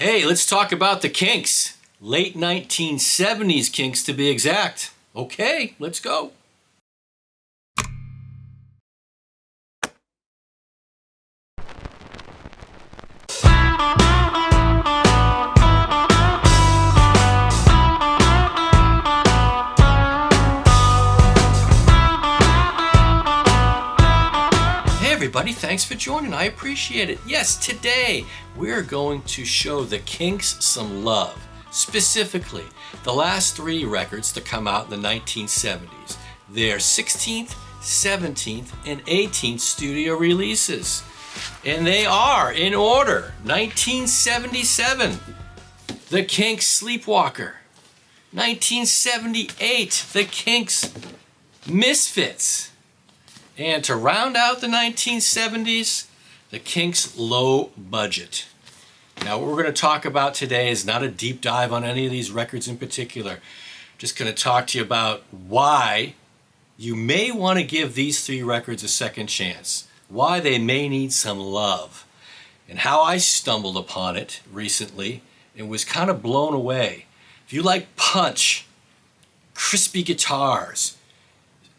Hey, let's talk about the Kinks. Late 1970s Kinks to be exact. Okay, let's go. Everybody, thanks for joining. I appreciate it. Yes, today we're going to show the Kinks some love. Specifically, the last three records to come out in the 1970s. Their 16th, 17th, and 18th studio releases. And they are, in order, 1977, the Kinks Sleepwalker. 1978, the Kinks Misfits. And to round out the 1970s, the Kinks Low Budget. Now, what we're going to talk about today is not a deep dive on any of these records in particular. Just going to talk to you about why you may want to give these three records a second chance, why they may need some love, and how I stumbled upon it recently and was kind of blown away. If you like punch, crispy guitars,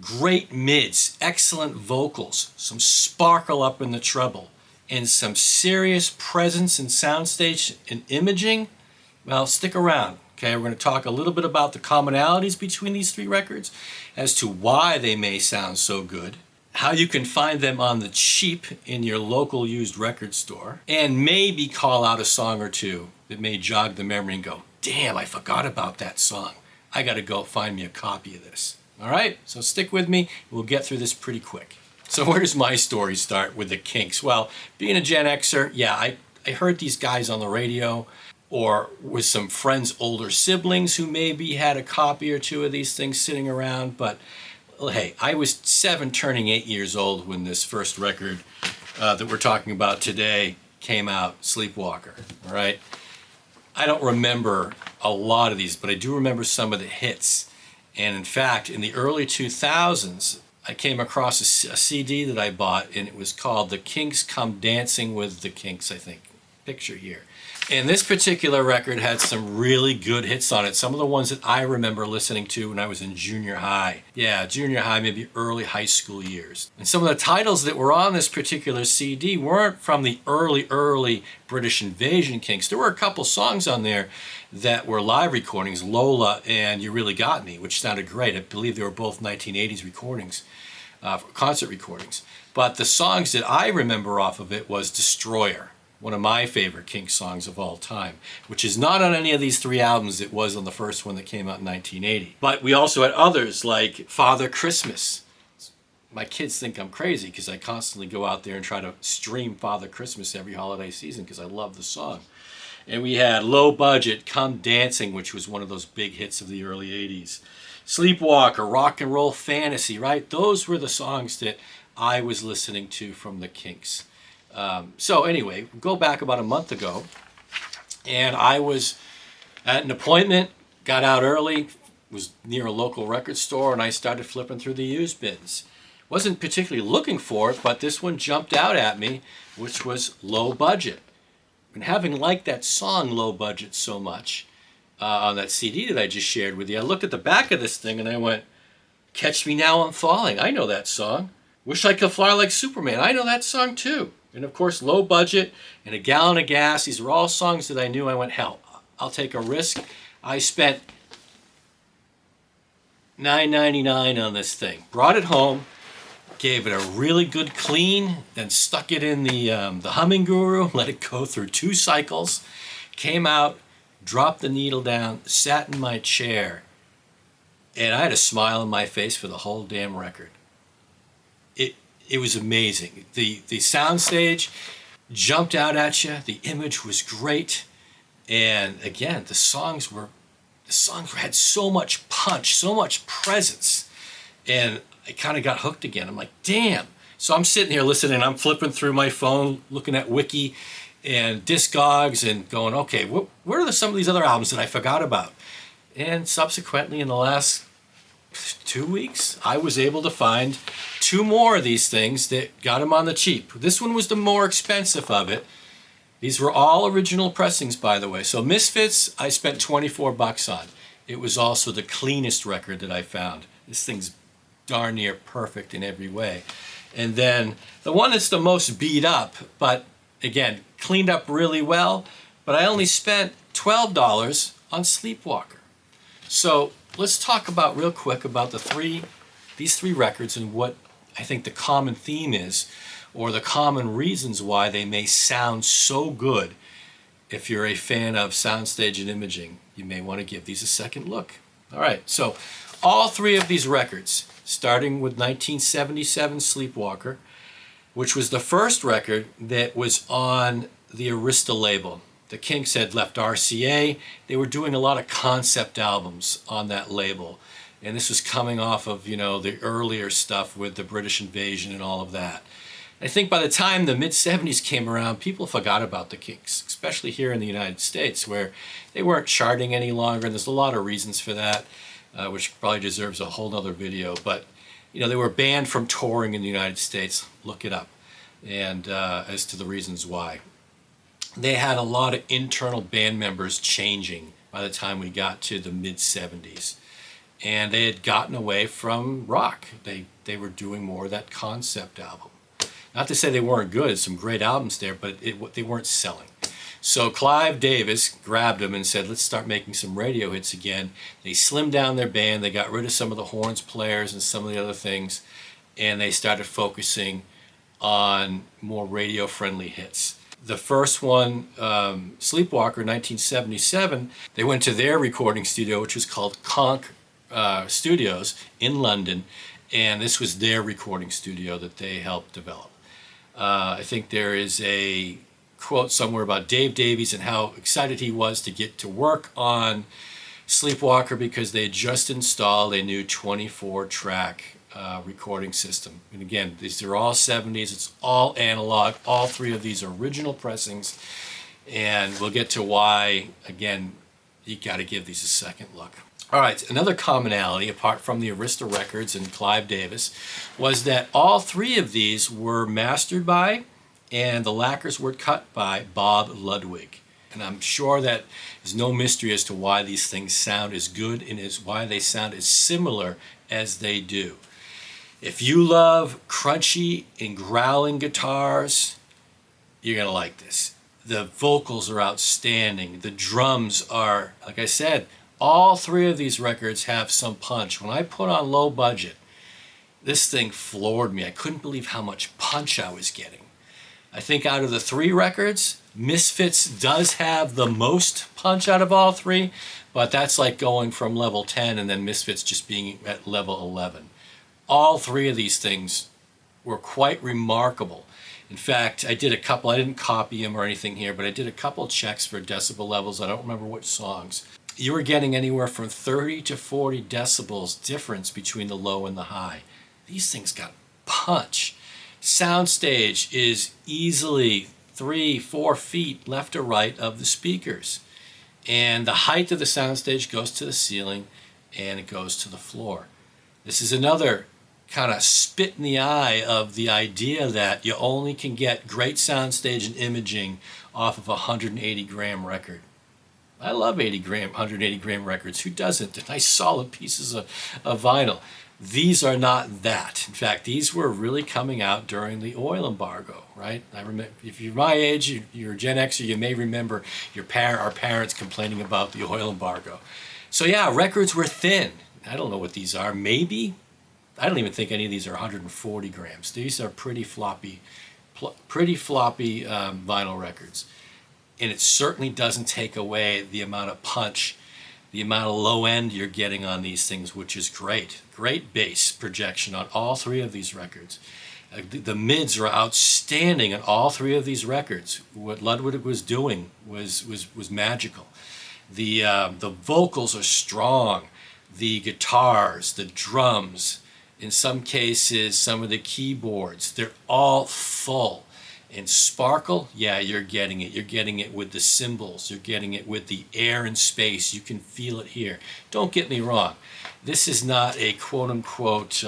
great mids, excellent vocals, some sparkle up in the treble, and some serious presence in soundstage and imaging, well, stick around. Okay, we're going to talk a little bit about the commonalities between these three records as to why they may sound so good, how you can find them on the cheap in your local used record store, and maybe call out a song or two that may jog the memory and go, damn, I forgot about that song. I got to go find me a copy of this. All right, so stick with me. We'll get through this pretty quick. So where does my story start with the Kinks? Well, being a Gen Xer, yeah, I heard these guys on the radio or with some friends' older siblings who maybe had a copy or two of these things sitting around. But well, hey, I was 7 turning 8 years old when this first record that we're talking about today came out, Sleepwalker, all right? I don't remember a lot of these, but I do remember some of the hits. And in fact, in the early 2000s, I came across a CD that I bought, and it was called The Kinks Come Dancing with the Kinks, I think. Picture here. And this particular record had some really good hits on it. Some of the ones that I remember listening to when I was in junior high. Yeah, junior high, maybe early high school years. And some of the titles that were on this particular CD weren't from the early British Invasion Kinks. There were a couple songs on there that were live recordings, Lola and You Really Got Me, which sounded great. I believe they were both 1980s recordings, concert recordings. But the songs that I remember off of it was Destroyer, one of my favorite Kinks songs of all time, which is not on any of these three albums. It was on the first one that came out in 1980. But we also had others like Father Christmas. My kids think I'm crazy because I constantly go out there and try to stream Father Christmas every holiday season because I love the song. And we had Low Budget, Come Dancing, which was one of those big hits of the early 80s. Sleepwalker, Rock and Roll Fantasy, right? Those were the songs that I was listening to from the Kinks. So anyway, go back about a month ago, and I was at an appointment, got out early, was near a local record store, and I started flipping through the used bins. Wasn't particularly looking for it, but this one jumped out at me, which was Low Budget. And having liked that song, Low Budget, so much on that CD that I just shared with you, I looked at the back of this thing and I went, Catch Me Now I'm Falling. I know that song. Wish I Could Fly Like Superman. I know that song too. And of course, Low Budget and A Gallon of Gas. These are all songs that I knew. I went, hell, I'll take a risk. I spent $9.99 on this thing. Brought it home. Gave it a really good clean, then stuck it in the Humming Guru, let it go through 2 cycles, came out, dropped the needle down, sat in my chair, and I had a smile on my face for the whole damn record. It was amazing. The soundstage jumped out at you, the image was great, and again, the songs had so much punch, so much presence, and I kind of got hooked again. I'm like, damn. So I'm sitting here listening. I'm flipping through my phone, looking at Wiki and Discogs and going, okay, what are some of these other albums that I forgot about? And subsequently, in the last 2 weeks, I was able to find 2 more of these things that got them on the cheap. This one was the more expensive of it. These were all original pressings, by the way. So Misfits, I spent 24 bucks on. It was also the cleanest record that I found. This thing's darn near perfect in every way. And then the one that's the most beat up, but again, cleaned up really well, but I only spent $12 on Sleepwalker. So let's talk about real quick about these three records and what I think the common theme is, or the common reasons why they may sound so good. If you're a fan of soundstage and imaging, you may want to give these a second look. All right, so all three of these records, starting with 1977 Sleepwalker, which was the first record that was on the Arista label. The Kinks had left RCA. They were doing a lot of concept albums on that label. And this was coming off of, the earlier stuff with the British invasion and all of that. I think by the time the mid-70s came around, people forgot about the Kinks, especially here in the United States, where they weren't charting any longer. And there's a lot of reasons for that, which probably deserves a whole other video. But, they were banned from touring in the United States. Look it up. And as to the reasons why. They had a lot of internal band members changing by the time we got to the mid-70s. And they had gotten away from rock. They were doing more of that concept album. Not to say they weren't good, some great albums there, but they weren't selling. So Clive Davis grabbed them and said, let's start making some radio hits again. They slimmed down their band, they got rid of some of the horns players and some of the other things, and they started focusing on more radio-friendly hits. The first one, Sleepwalker, 1977, they went to their recording studio, which was called Conk Studios in London, and this was their recording studio that they helped develop. I think there is a quote somewhere about Dave Davies and how excited he was to get to work on Sleepwalker because they had just installed a new 24-track recording system. And again, these are all 70s, it's all analog, all three of these are original pressings, and we'll get to why, again, you got to give these a second look. All right, another commonality, apart from the Arista records and Clive Davis, was that all three of these were mastered by, and the lacquers were cut by Bob Ludwig. And I'm sure that there's no mystery as to why these things sound as good and why they sound as similar as they do. If you love crunchy and growling guitars, you're going to like this. The vocals are outstanding. The drums are, like I said, all three of these records have some punch. When I put on low budget, this thing floored me. I couldn't believe how much punch I was getting. I think out of the three records, Misfits does have the most punch out of all three, but that's like going from level 10 and then Misfits just being at level 11. All three of these things were quite remarkable. In fact, I did a couple, I didn't copy them or anything here, but I did a couple checks for decibel levels. I don't remember which songs. You were getting anywhere from 30 to 40 decibels difference between the low and the high. These things got punch. Soundstage is easily 3-4 feet left or right of the speakers. And the height of the soundstage goes to the ceiling and it goes to the floor. This is another kind of spit in the eye of the idea that you only can get great soundstage and imaging off of a 180 gram record. I love 180 gram records. Who doesn't? They're nice solid pieces of vinyl. These are not that. In fact, these were really coming out during the oil embargo, right? I remember, if you're my age, you're a Gen Xer, you may remember our parents complaining about the oil embargo. So yeah, records were thin. I don't know what these are. Maybe, I don't even think any of these are 140 grams. These are pretty floppy vinyl records. And it certainly doesn't take away the amount of punch, the amount of low end you're getting on these things, which is great. Great bass projection on all three of these records. The mids are outstanding on all three of these records. What Ludwig was doing was magical. The vocals are strong. The guitars, the drums, in some cases, some of the keyboards, they're all full. And sparkle, yeah, you're getting it. You're getting it with the cymbals. You're getting it with the air and space. You can feel it here. Don't get me wrong. This is not a quote-unquote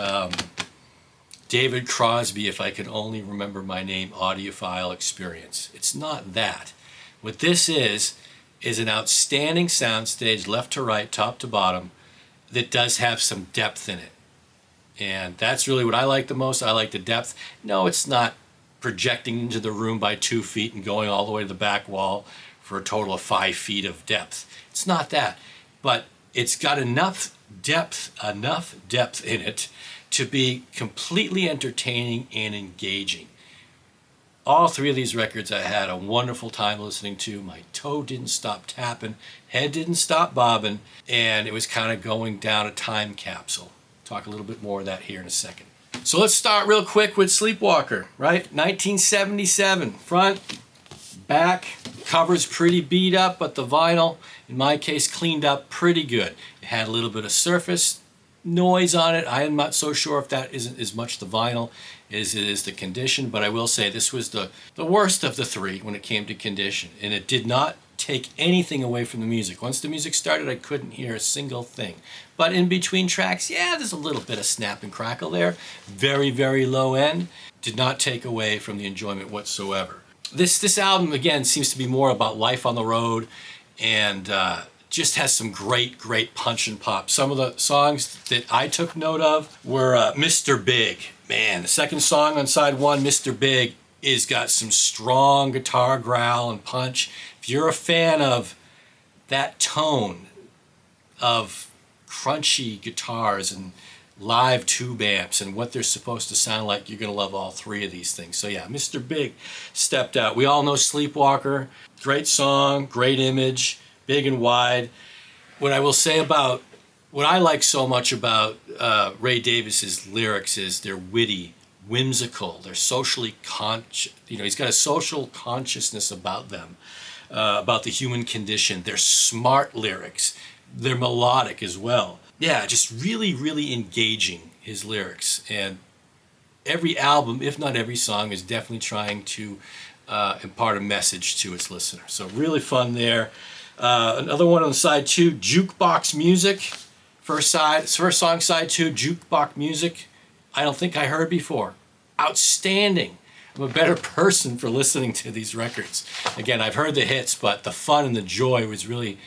David Crosby, if I can only remember my name, audiophile experience. It's not that. What this is an outstanding soundstage, left to right, top to bottom, that does have some depth in it. And that's really what I like the most. I like the depth. No, it's not projecting into the room by 2 feet and going all the way to the back wall for a total of 5 feet of depth. It's not that. But it's got enough depth in it to be completely entertaining and engaging. All three of these records I had a wonderful time listening to. My toe didn't stop tapping, head didn't stop bobbing, and it was kind of going down a time capsule. Talk a little bit more of that here in a second. So let's start real quick with Sleepwalker, right? 1977, front, back, cover's pretty beat up, but the vinyl, in my case, cleaned up pretty good. It had a little bit of surface noise on it. I am not so sure if that isn't as much the vinyl as it is the condition, but I will say this was the worst of the three when it came to condition, and it did not take anything away from the music. Once the music started, I couldn't hear a single thing. But in between tracks, yeah, there's a little bit of snap and crackle there. Very, very low end. Did not take away from the enjoyment whatsoever. This album, again, seems to be more about life on the road, and just has some great punch and pop. Some of the songs that I took note of were Mr. Big. Man, the second song on side one, Mr. Big, is got some strong guitar growl and punch. If you're a fan of that tone of crunchy guitars and live tube amps and what they're supposed to sound like, you're going to love all three of these things. So yeah, Mr. Big stepped out. We all know Sleepwalker. Great song, great image, big and wide. What I will say about, what I like so much about Ray Davies's lyrics is they're witty, whimsical, they're socially conscious. You know, he's got a social consciousness about them, about the human condition. They're smart lyrics. They're melodic as well. Yeah, just really engaging, his lyrics. And every album, if not every song, is definitely trying to impart a message to its listener. So really fun there. Another one on side two, Jukebox Music. First song, side two, Jukebox Music. I don't think I heard before. Outstanding. I'm a better person for listening to these records. Again, I've heard the hits, but the fun and the joy was really,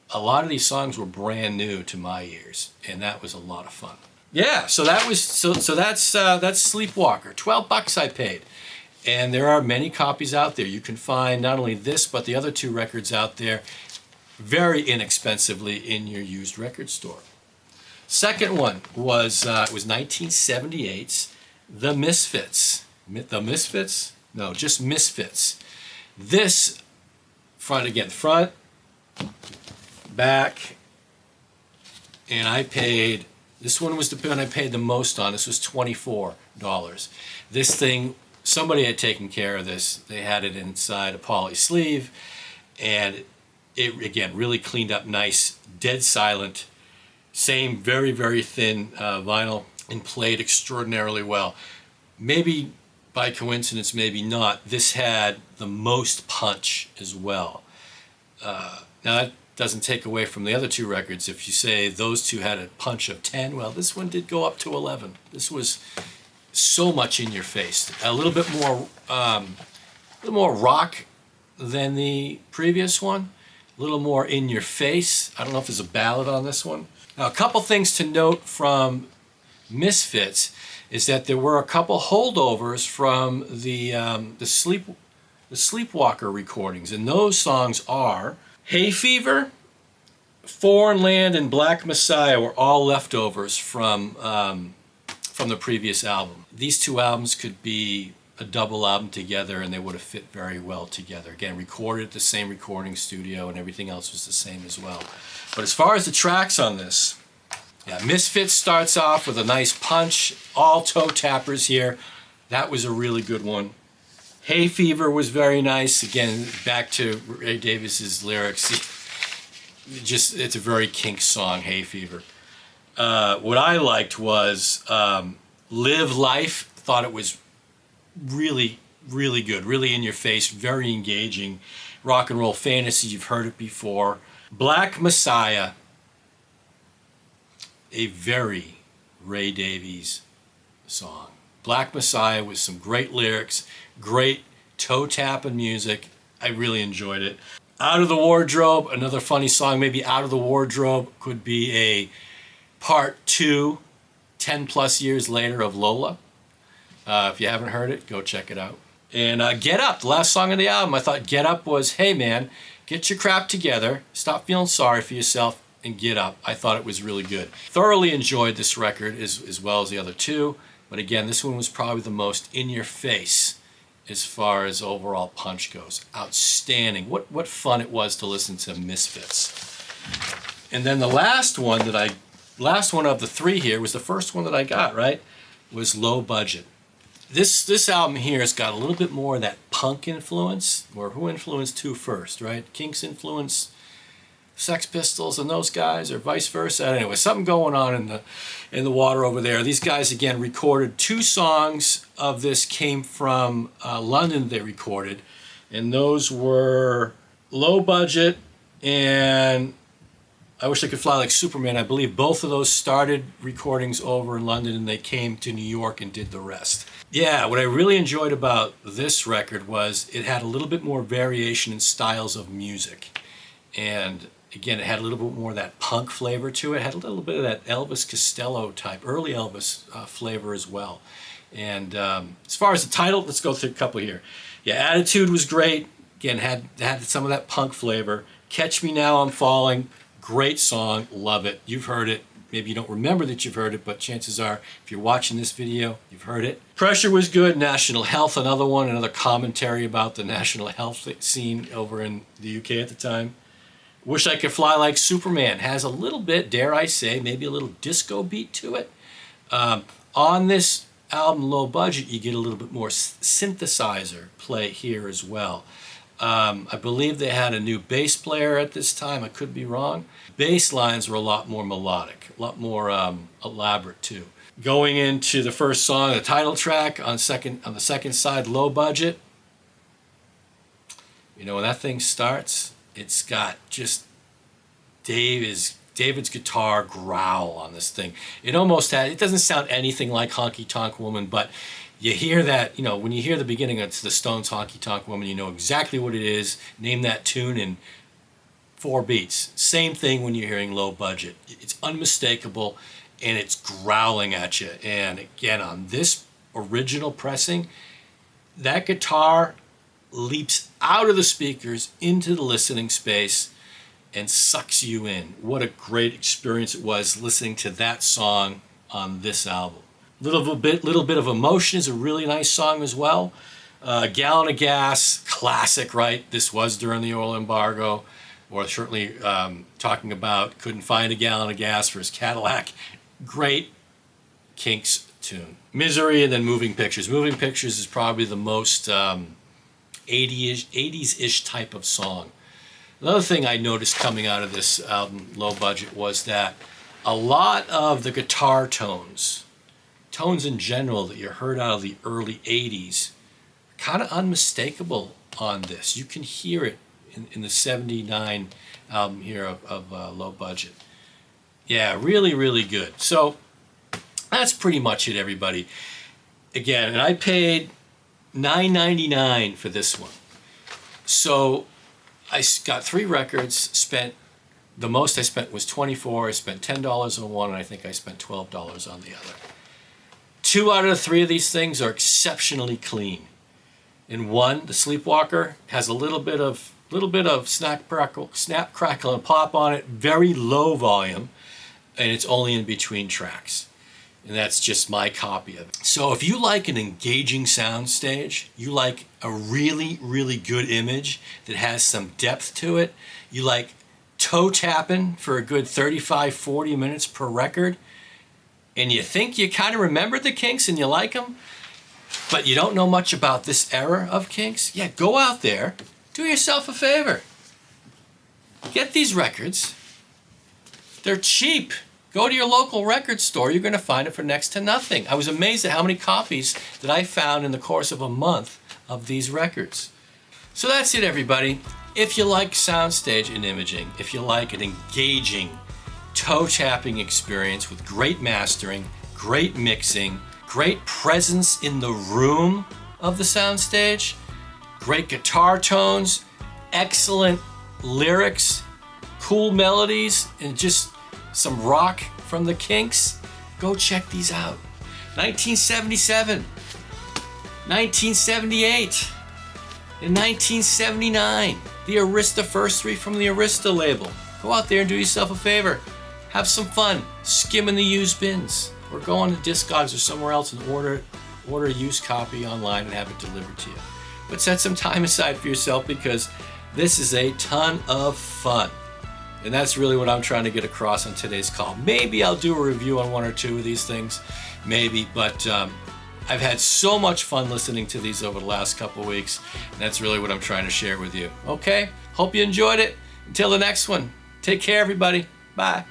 a lot of these songs were brand new to my ears, and that was a lot of fun. Yeah, so that's Sleepwalker. $12 I paid. And there are many copies out there. You can find not only this, but the other two records out there very inexpensively in your used record store. Second one was 1978's The Misfits. The Misfits? No, just Misfits. This, front, back, and I paid, this one was the one I paid the most on. This was $24. This thing, somebody had taken care of this. They had it inside a poly sleeve, and it, again, really cleaned up nice, dead silent, same very thin vinyl, and played extraordinarily well. Maybe by coincidence, maybe not, this had the most punch as well. Now that doesn't take away from the other two records. If you say those two had a punch of 10, well, this one did go up to 11. This was so much in your face. A little bit more rock than the previous one. A little more in your face. I don't know if there's a ballad on this one. Now, a couple things to note from Misfits is that there were a couple holdovers from the Sleepwalker recordings, and those songs are Hay Fever, Foreign Land, and Black Messiah were all leftovers from the previous album. These two albums could be a double album together, and they would have fit very well together. Again, recorded at the same recording studio, and everything else was the same as well. But as far as the tracks on this, yeah, Misfits starts off with a nice punch, all toe tappers here. That was a really good one. Hay Fever was very nice. Again, back to Ray Davies's lyrics. It's a very Kinks song, Hay Fever. What I liked was Live Life. Thought it was really good, really in your face, very engaging. Rock and Roll Fantasy, you've heard it before. Black Messiah, a very Ray Davies song. Black Messiah with some great lyrics, great toe tapping music, I really enjoyed it. Out of the Wardrobe, another funny song, maybe Out of the Wardrobe could be a part 2, 10 plus years later of Lola. If you haven't heard it, go check it out. And Get Up, the last song of the album. I thought Get Up was, hey man, get your crap together, stop feeling sorry for yourself, and get up. I thought it was really good. Thoroughly enjoyed this record as well as the other two, but again, this one was probably the most in your face as far as overall punch goes. Outstanding. What fun it was to listen to Misfits. And then the last one of the three here was the first one that I got, right? Was Low Budget. This album here has got a little bit more of that punk influence, or who influenced who first, right? Kinks influenced Sex Pistols and those guys, or vice versa. Anyway, something going on in the water over there. These guys again recorded 2 songs of this, came from London. They recorded, and those were Low Budget and I Wish I Could Fly Like Superman. I believe both of those started recordings over in London, and they came to New York and did the rest. Yeah, what I really enjoyed about this record was it had a little bit more variation in styles of music. And again, it had a little bit more of that punk flavor to it. It had a little bit of that Elvis Costello type, early Elvis flavor as well. And as far as the title, let's go through a couple here. Yeah, Attitude was great. Again, had some of that punk flavor. Catch Me Now, I'm Falling. Great song, love it. You've heard it. Maybe you don't remember that you've heard it, but chances are, if you're watching this video, you've heard it. Pressure was good. National Health, another one, another commentary about the national health scene over in the UK at the time. Wish I Could Fly Like Superman has a little bit, dare I say, maybe a little disco beat to it. On this album, Low Budget, you get a little bit more synthesizer play here as well. I believe they had a new bass player at this time. I could be wrong. Bass lines were a lot more melodic, a lot more elaborate too. Going into the first song, the title track on the second side, Low Budget. You know, when that thing starts, it's got just David's guitar growl on this thing. It doesn't sound anything like Honky Tonk Woman, but you hear that, you know, when you hear the beginning of the Stones' Honky Tonk Woman, you know exactly what it is. Name that tune in 4 beats. Same thing when you're hearing Low Budget. It's unmistakable, and it's growling at you. And again, on this original pressing, that guitar leaps out of the speakers into the listening space and sucks you in. What a great experience it was listening to that song on this album. Little bit of Emotion is a really nice song as well. Gallon of Gas, classic, right? This was during the oil embargo, or certainly talking about couldn't find a gallon of gas for his Cadillac. Great Kinks tune. Misery, and then Moving Pictures. Moving Pictures is probably the most 80s-ish type of song. Another thing I noticed coming out of this album, Low Budget, was that a lot of the guitar tones in general that you heard out of the early 80s, kind of unmistakable on this. You can hear it in the 79 album here of Low Budget. Yeah, really, really good. So that's pretty much it, everybody. Again, and I paid $9.99 for this one. So I got 3 records, the most I spent was $24. I spent $10 on one, and I think I spent $12 on the other. 2 out of the 3 of these things are exceptionally clean. In one, the Sleepwalker has a little bit of snap, crackle, and pop on it, very low volume, and it's only in between tracks. And that's just my copy of it. So if you like an engaging soundstage, you like a really, really good image that has some depth to it, you like toe tapping for a good 35, 40 minutes per record, and you think you kind of remember the Kinks and you like them, but you don't know much about this era of Kinks, yeah, go out there, do yourself a favor. Get these records. They're cheap. Go to your local record store. You're going to find it for next to nothing. I was amazed at how many copies that I found in the course of a month of these records. So that's it, everybody. If you like soundstage and imaging, if you like an engaging, toe-tapping experience with great mastering, great mixing, great presence in the room of the soundstage, great guitar tones, excellent lyrics, cool melodies, and just some rock from the Kinks, go check these out. 1977, 1978, and 1979. The Arista first three from the Arista label. Go out there and do yourself a favor. Have some fun skimming the used bins, or go on to Discogs or somewhere else and order a used copy online and have it delivered to you. But set some time aside for yourself, because this is a ton of fun. And that's really what I'm trying to get across on today's call. Maybe I'll do a review on one or two of these things, maybe, but I've had so much fun listening to these over the last couple of weeks, and that's really what I'm trying to share with you. Okay, hope you enjoyed it. Until the next one, take care everybody. Bye.